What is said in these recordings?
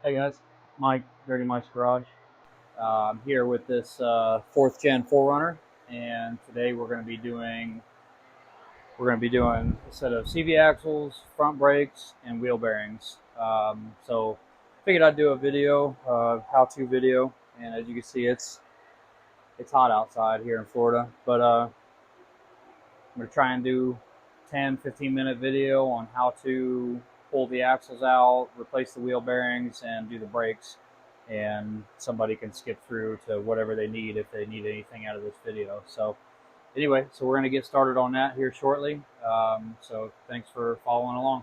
Hey guys, Mike, Dirty Mike's Garage. I'm here with this 4th gen 4runner, and today we're going to be doing a set of CV axles, front brakes, and wheel bearings. So figured I'd do a video, how-to video, and as you can see, it's hot outside here in Florida, but I'm going to try and do 10-15 minute video on how to pull the axles out, replace the wheel bearings, and do the brakes. And somebody can skip through to whatever they need if they need anything out of this video. So anyway, so we're going to get started on that here shortly. So thanks for following along.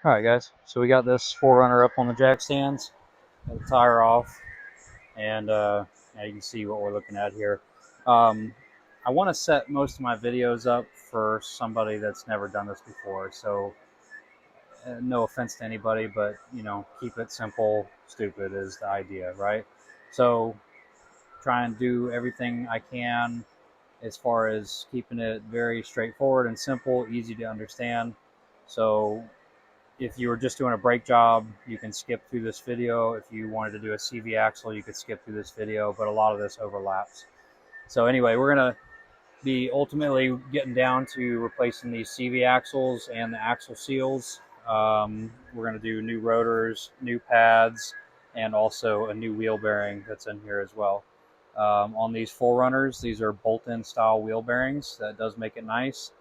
All right, guys. So we got this 4runner up on the jack stands. Got the tire off, and now you can see what we're looking at here. I want to set most of my videos up for somebody that's never done this before. So no offense to anybody, but keep it simple. Stupid is the idea, right? So try and do everything I can as far as keeping it very straightforward and simple, easy to understand. So if you were just doing a brake job, you can skip through this video. If you wanted to do a CV axle, you could skip through this video, but a lot of this overlaps. So anyway, we're going to be ultimately getting down to replacing these CV axles and the axle seals. We're going to do new rotors, new pads, and also a new wheel bearing that's in here as well. On these 4runners, these are bolt-in style wheel bearings. That does make it nice.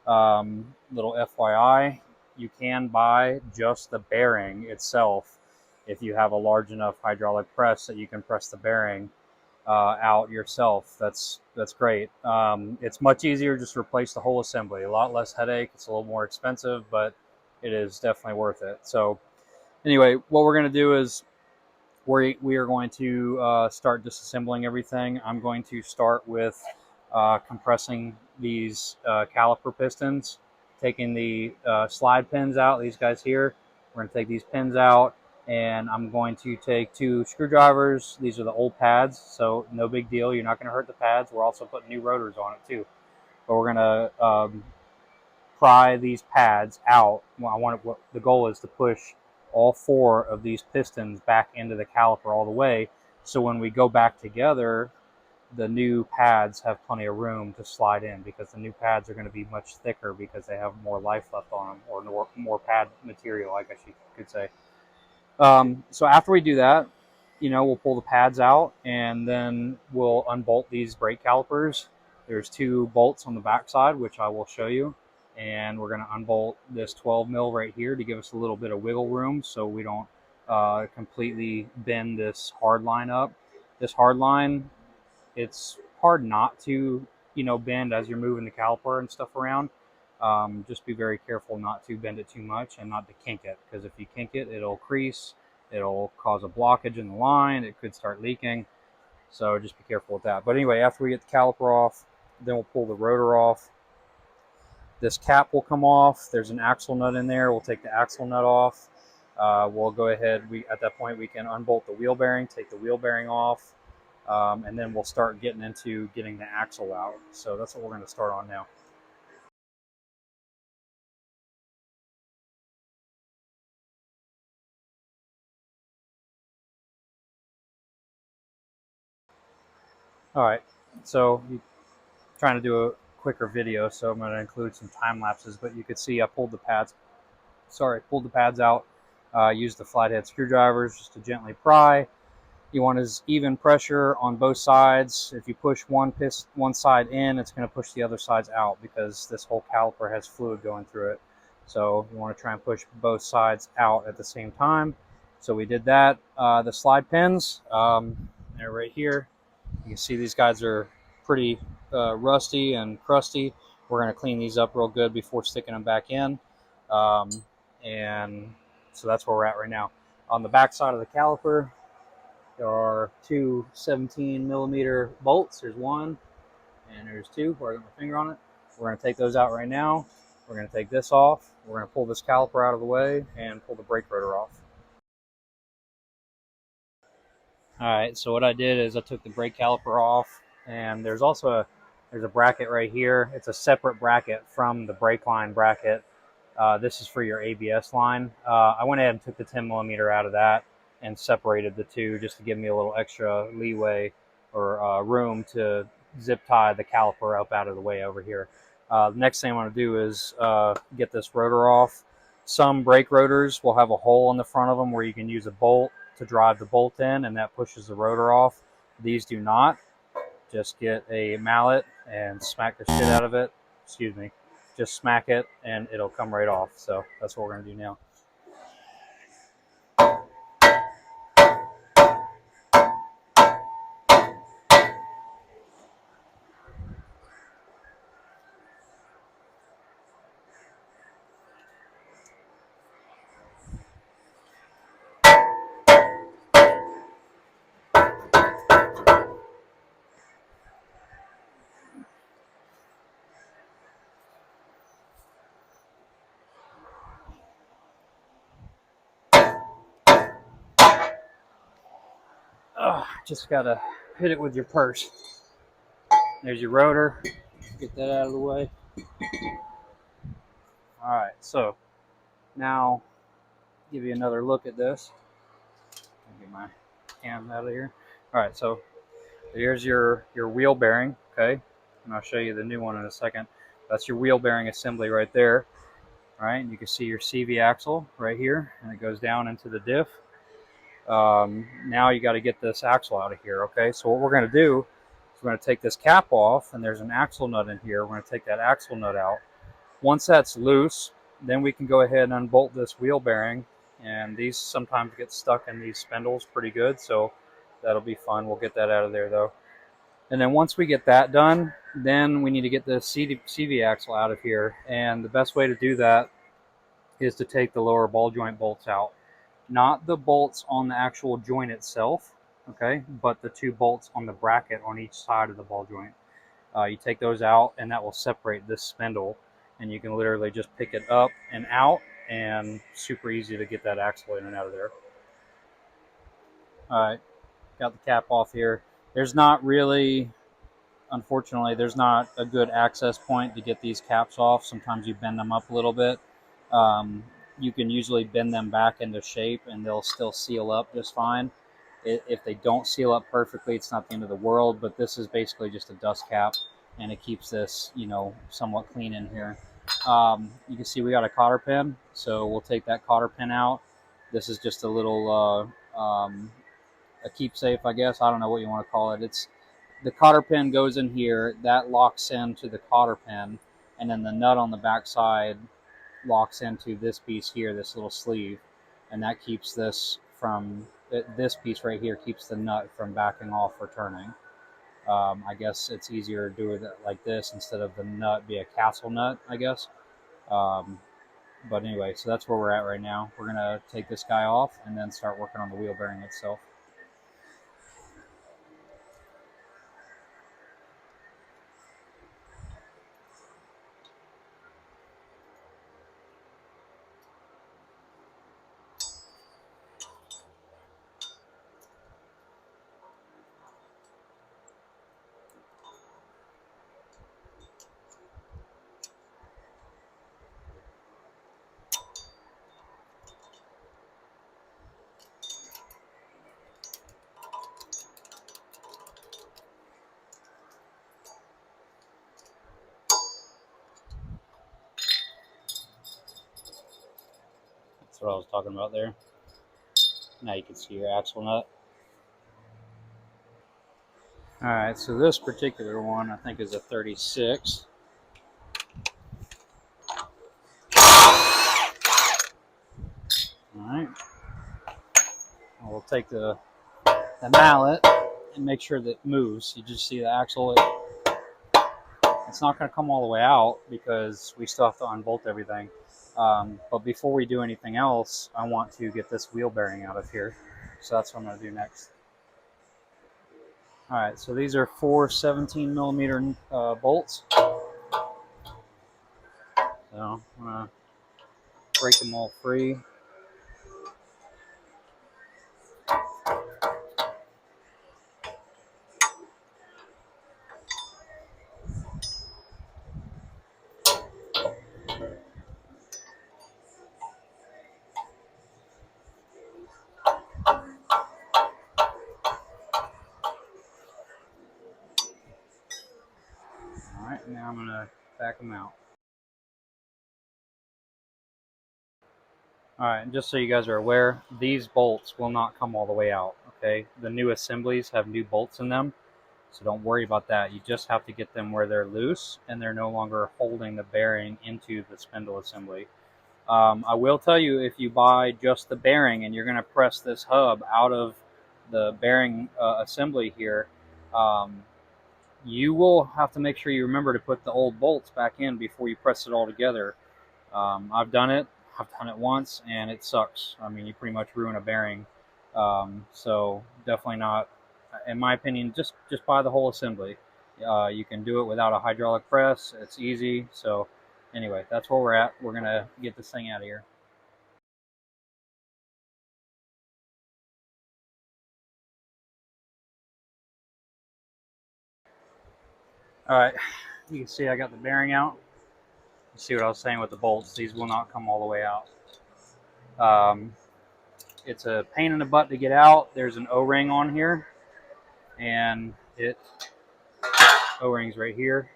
Little FYI, you can buy just the bearing itself if you have a large enough hydraulic press that you can press the bearing out yourself. That's great. It's much easier just to replace the whole assembly. A lot less headache. It's a little more expensive, but it is definitely worth it. So anyway, what we're going to do is we are going to start disassembling everything. I'm going to start with compressing these caliper pistons, taking the slide pins out, these guys here. We're going to take these pins out, and I'm going to take 2 screwdrivers. These are the old pads, so no big deal. You're not going to hurt the pads. We're also putting new rotors on it too. But we're going to pry these pads out. What the goal is to push all 4 of these pistons back into the caliper all the way, so when we go back together, the new pads have plenty of room to slide in, because the new pads are going to be much thicker because they have more life left on them, or more pad material, I guess you could say. So after we do that, we'll pull the pads out, and then we'll unbolt these brake calipers. There's 2 bolts on the back side, which I will show you. And we're going to unbolt this 12 mil right here to give us a little bit of wiggle room so we don't completely bend this hard line up. This hard line, it's hard not to, bend as you're moving the caliper and stuff around. Just be very careful not to bend it too much and not to kink it, because if you kink it, it'll crease, it'll cause a blockage in the line, it could start leaking. So just be careful with that. But anyway, after we get the caliper off, then we'll pull the rotor off. This cap will come off. There's an axle nut in there. We'll take the axle nut off. We'll go ahead. At that point, we can unbolt the wheel bearing, take the wheel bearing off, and then we'll start getting into getting the axle out. So that's what we're going to start on now. All right. So you're trying to do a quicker video, so I'm going to include some time lapses. But you could see I pulled the pads. Pulled the pads out. Used the flathead screwdrivers just to gently pry. You want as even pressure on both sides. If you push one side in, it's going to push the other sides out, because this whole caliper has fluid going through it. So you want to try and push both sides out at the same time. So we did that. The slide pins, they're right here. You can see these guys are pretty rusty and crusty. We're going to clean these up real good before sticking them back in. And so that's where we're at right now. On the back side of the caliper, there are 2 17mm bolts. There's 1 and there's 2 where I got my finger on it. We're going to take those out right now. We're going to take this off. We're going to pull this caliper out of the way and pull the brake rotor off. All right, so what I did is I took the brake caliper off, and there's a bracket right here. It's a separate bracket from the brake line bracket. This is for your ABS line. I went ahead and took the 10 millimeter out of that and separated the two just to give me a little extra leeway or room to zip tie the caliper up out of the way over here. The next thing I want to do is get this rotor off. Some brake rotors will have a hole in the front of them where you can use a bolt to drive the bolt in, and that pushes the rotor off. These do not. Just get a mallet and smack the shit out of it. Excuse me. Just smack it and it'll come right off. So that's what we're going to do now. Just got to hit it with your purse. There's your rotor. Get that out of the way. All right, so now give you another look at this. Get my hands out of here. All right, so here's your wheel bearing, okay? And I'll show you the new one in a second. That's your wheel bearing assembly right there. All right, and you can see your CV axle right here, and it goes down into the diff. Now you got to get this axle out of here, okay? So what we're going to do is we're going to take this cap off, and there's an axle nut in here. We're going to take that axle nut out. Once that's loose, then we can go ahead and unbolt this wheel bearing, and these sometimes get stuck in these spindles pretty good, so that'll be fun. We'll get that out of there though. And then once we get that done, then we need to get the CV axle out of here, and the best way to do that is to take the lower ball joint bolts out. Not the bolts on the actual joint itself, okay, but the two bolts on the bracket on each side of the ball joint. You take those out, and that will separate this spindle, and you can literally just pick it up and out, and super easy to get that axle in and out of there. All right, got the cap off here. There's not really, unfortunately, there's not a good access point to get these caps off. Sometimes you bend them up a little bit. You can usually bend them back into shape and they'll still seal up just fine. If they don't seal up perfectly, it's not the end of the world, but this is basically just a dust cap, and it keeps this, you know, somewhat clean in here. You can see we got a cotter pin, so we'll take that cotter pin out. This is just a little a keepsafe, I guess. I don't know what you want to call it. It's the cotter pin goes in here, that locks into the cotter pin, and then the nut on the back side locks into this piece here, this little sleeve, and that keeps this from, this piece right here keeps the nut from backing off or turning. I guess it's easier to do it like this instead of the nut be a castle nut, I guess. But anyway, so that's where we're at right now. We're going to take this guy off and then start working on the wheel bearing itself. That's what I was talking about there. Now you can see your axle nut. All right, so this particular one I think is a 36. All right, we'll take the mallet and make sure that it moves. You just see the axle. It's not going to come all the way out because we still have to unbolt everything. But before we do anything else, I want to get this wheel bearing out of here. So that's what I'm going to do next. All right, so these are 4 17 millimeter bolts. So I'm going to break them all free. Now I'm going to back them out. All right, and just so you guys are aware, these bolts will not come all the way out, okay? The new assemblies have new bolts in them, so don't worry about that. You just have to get them where they're loose and they're no longer holding the bearing into the spindle assembly. I will tell you, if you buy just the bearing and you're going to press this hub out of the bearing assembly here, you will have to make sure you remember to put the old bolts back in before you press it all together. I've done it once and it sucks. I mean, you pretty much ruin a bearing. So definitely not, in my opinion, just buy the whole assembly. You can do it without a hydraulic press. It's easy. So anyway, that's where we're at. We're going to get this thing out of here. All right, you can see I got the bearing out. You see what I was saying with the bolts. These will not come all the way out. It's a pain in the butt to get out. There's an O-ring on here, and O-ring's right here.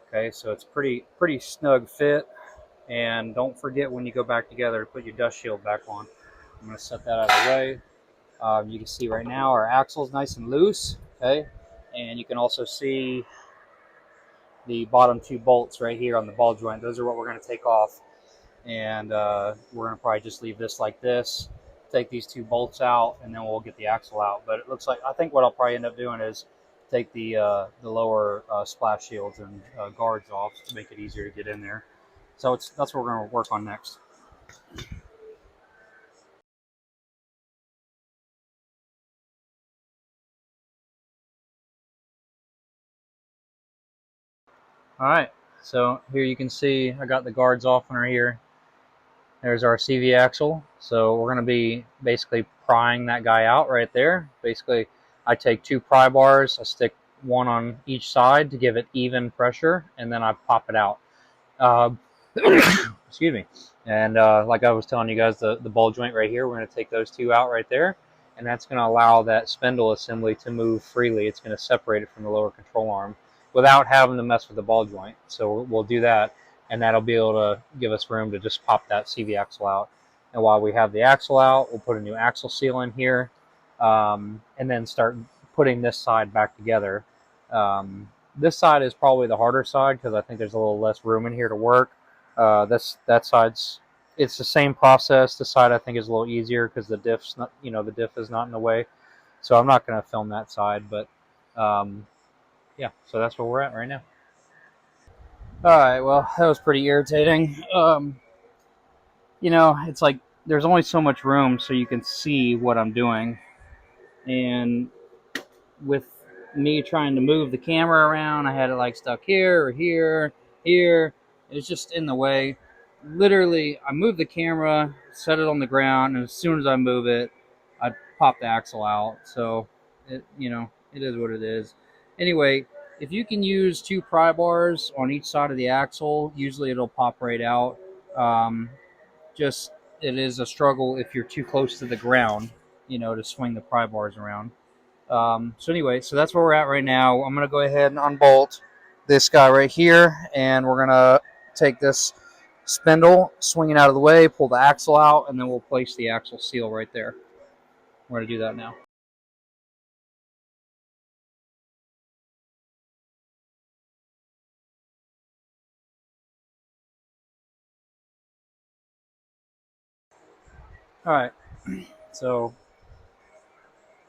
Okay, so it's pretty snug fit. And don't forget when you go back together to put your dust shield back on. I'm going to set that out of the way. You can see right now our axle is nice and loose. Okay, and you can also see the bottom two bolts right here on the ball joint. Those are what we're going to take off. And we're going to probably just leave this like this, take these two bolts out, and then we'll get the axle out. But it looks like, I think what I'll probably end up doing is take the lower splash shields and guards off to make it easier to get in there. So that's what we're going to work on next. All right, so here you can see I got the guards off on right here. There's our CV axle. So we're going to be basically prying that guy out right there. Basically, I take two pry bars, I stick one on each side to give it even pressure, and then I pop it out. Excuse me. And like I was telling you guys, the ball joint right here, we're going to take those two out right there, and that's going to allow that spindle assembly to move freely. It's going to separate it from the lower control arm without having to mess with the ball joint. So we'll do that, and that'll be able to give us room to just pop that CV axle out. And while we have the axle out, we'll put a new axle seal in here, and then start putting this side back together. This side is probably the harder side because I think there's a little less room in here to work. That side's, it's the same process. This side I think is a little easier because the diff's not, the diff is not in the way. So I'm not going to film that side, but yeah. So that's where we're at right now. All right. Well, that was pretty irritating. It's like there's only so much room so you can see what I'm doing, and with me trying to move the camera around, I had it like stuck here or here. It's just in the way. Literally, I move the camera, set it on the ground, and as soon as I move it, I pop the axle out. So, it is what it is. Anyway, if you can use two pry bars on each side of the axle, usually it'll pop right out. Just, it is a struggle if you're too close to the ground, to swing the pry bars around. So anyway, so that's where we're at right now. I'm going to go ahead and unbolt this guy right here, and we're going to take this spindle, swing it out of the way, pull the axle out, and then we'll place the axle seal right there. We're going to do that now. All right, so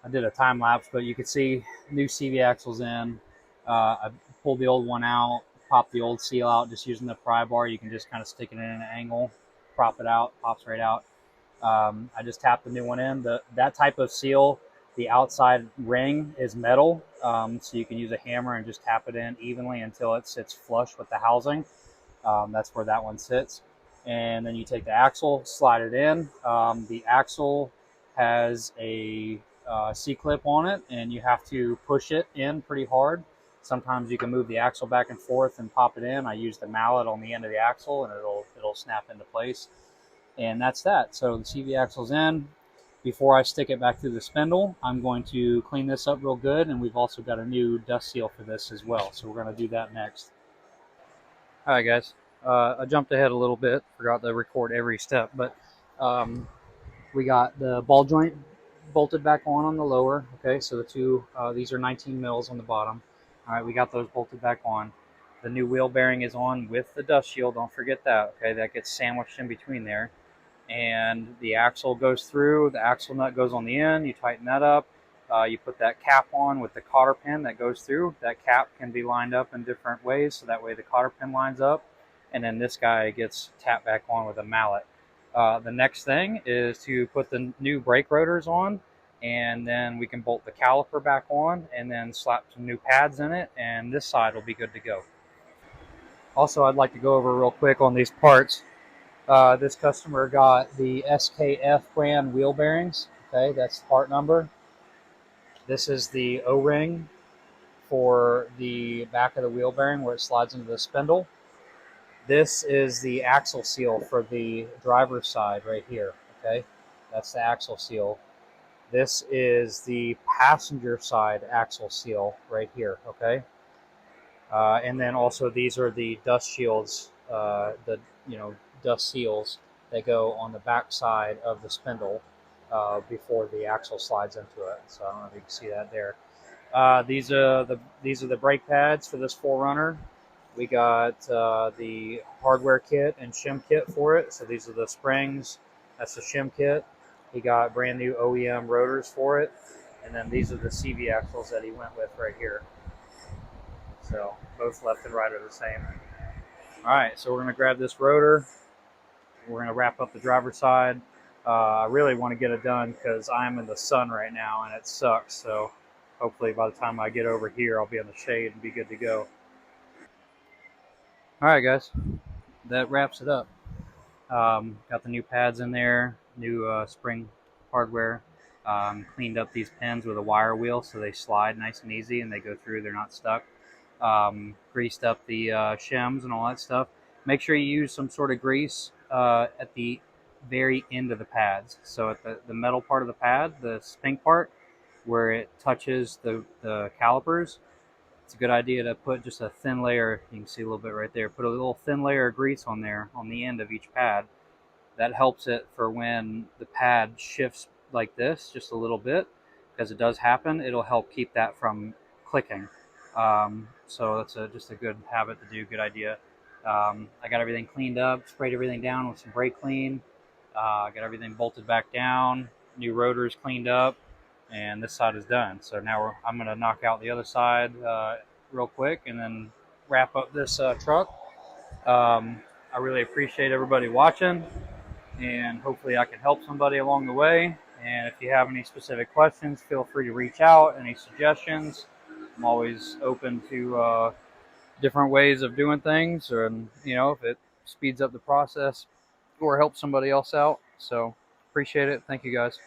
I did a time lapse, but you can see new CV axles in. I pulled the old one out, popped the old seal out, just using the pry bar. You can just kind of stick it in an angle, prop it out, pops right out. I just tapped the new one in. That type of seal, the outside ring is metal, so you can use a hammer and just tap it in evenly until it sits flush with the housing. That's where that one sits. And then you take the axle, slide it in. The axle has a C-clip on it, and you have to push it in pretty hard. Sometimes you can move the axle back and forth and pop it in. I use the mallet on the end of the axle, and it'll snap into place. And that's that. So the CV axle's in. Before I stick it back through the spindle, I'm going to clean this up real good, and we've also got a new dust seal for this as well. So we're going to do that next. All right, guys. I jumped ahead a little bit. Forgot to record every step, but um, we got the ball joint bolted back on the lower. Okay, so the two these are 19 mils on the bottom. All right, we got those bolted back on. The new wheel bearing is on with the dust shield. Don't forget that. Okay, that gets sandwiched in between there, and the axle goes through. The axle nut goes on the end. You tighten that up. You put that cap on with the cotter pin that goes through. That cap can be lined up in different ways, so that way the cotter pin lines up. And then this guy gets tapped back on with a mallet. The next thing is to put the new brake rotors on, and then we can bolt the caliper back on, and then slap some new pads in it, and this side will be good to go. Also, I'd like to go over real quick on these parts. This customer got the SKF brand wheel bearings. Okay, that's the part number. This is the O-ring for the back of the wheel bearing where it slides into the spindle. This is the axle seal for the driver's side right here. Okay, that's the axle seal. This is the passenger side axle seal right here. Okay, and then also these are the dust shields, the dust seals that go on the back side of the spindle before the axle slides into it. So I don't know if you can see that there. These are the brake pads for this 4runner. We got the hardware kit and shim kit for it. So these are the springs. That's the shim kit. He got brand new OEM rotors for it, and then these are the CV axles that he went with right here. So both left and right are the same. All right, so we're gonna grab this rotor. We're gonna wrap up the driver's side. I really want to get it done because I'm in the sun right now and it sucks. So hopefully by the time I get over here, I'll be in the shade and be good to go. All right, guys, that wraps it up. Got the new pads in there, new spring hardware. Cleaned up these pins with a wire wheel so they slide nice and easy and they go through, they're not stuck. Greased up the shims and all that stuff. Make sure you use some sort of grease at the very end of the pads. So at the metal part of the pad, the pink part, where it touches the calipers, it's a good idea to put just a thin layer. You can see a little bit right there. Put a little thin layer of grease on there on the end of each pad. That helps it for when the pad shifts like this just a little bit, because it does happen. It'll help keep that from clicking. So that's just a good habit to do, good idea. I got everything cleaned up, sprayed everything down with some brake clean. Got everything bolted back down, new rotors cleaned up, and this side is done. So now I'm going to knock out the other side real quick and then wrap up this truck. I really appreciate everybody watching, and hopefully I can help somebody along the way. And if you have any specific questions, feel free to reach out. Any suggestions, I'm always open to different ways of doing things, or if it speeds up the process or helps somebody else out. So appreciate it. Thank you, guys.